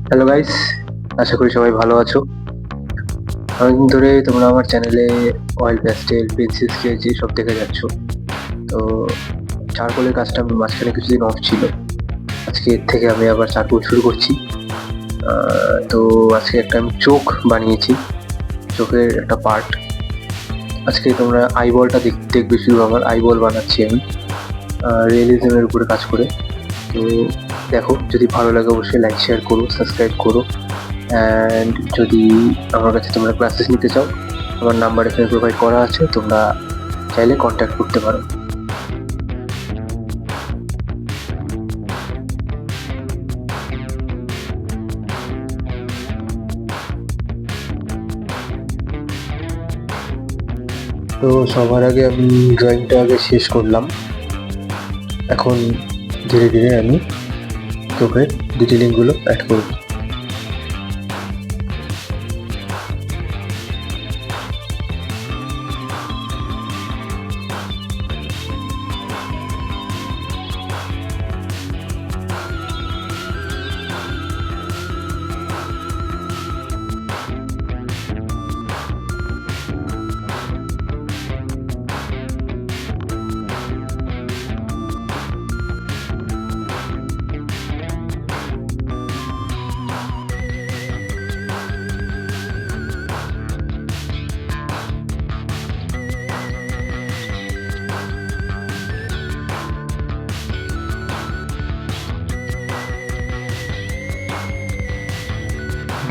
Hello guys, আশা করি সবাই ভালো আছো। অনেকদিন ধরে তোমরা আমার চ্যানেলে অয়েল প্যাস্টেল, পেন্সিল স্কেচ এইসব দেখে যাচ্ছ। তো চারকোলের কাজটা আমি মাঝখানে কিছুদিন অফ ছিল। আজকে এর থেকে আমি আবার চারকোল শুরু করছি। তো আজকে একটা আমি চোখ বানিয়েছি, চোখের একটা পার্ট। আজকে তোমরা আইবলটা দেখবে, শুধু আমার আইবল বানাচ্ছি আমি রিয়েলিজমের উপরে কাজ করে। তো দেখো, যদি ভালো লাগে অবশ্যই লাইক, শেয়ার করো, সাবস্ক্রাইব করো। অ্যান্ড যদি আমার কাছে তোমরা ক্লাসেস নিতে চাও, আমার নাম্বার এখানে প্রোভাইড করা আছে, তোমরা চাইলে কন্ট্যাক্ট করতে পারো। তো সবার আগে আমি ড্রয়িংটা আগে শেষ করলাম। এখন ধীরে ধীরে আমি চোখের ডিটেলিংগুলো অ্যাড করব।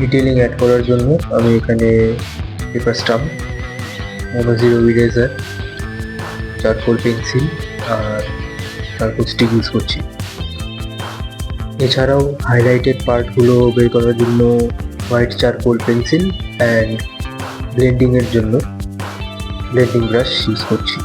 ডিটেলিং অ্যাড করার জন্য আমি এখানে paper stump, mono zero eraser, charcoal pencil আর চারকোল স্টিক ইউজ করছি। এছাড়াও হাইলাইটেড পার্টগুলো বের করার জন্য হোয়াইট চারকোল পেন্সিল অ্যান্ড ব্লেন্ডিংয়ের জন্য ব্লেন্ডিং ব্রাশ ইউজ করছি।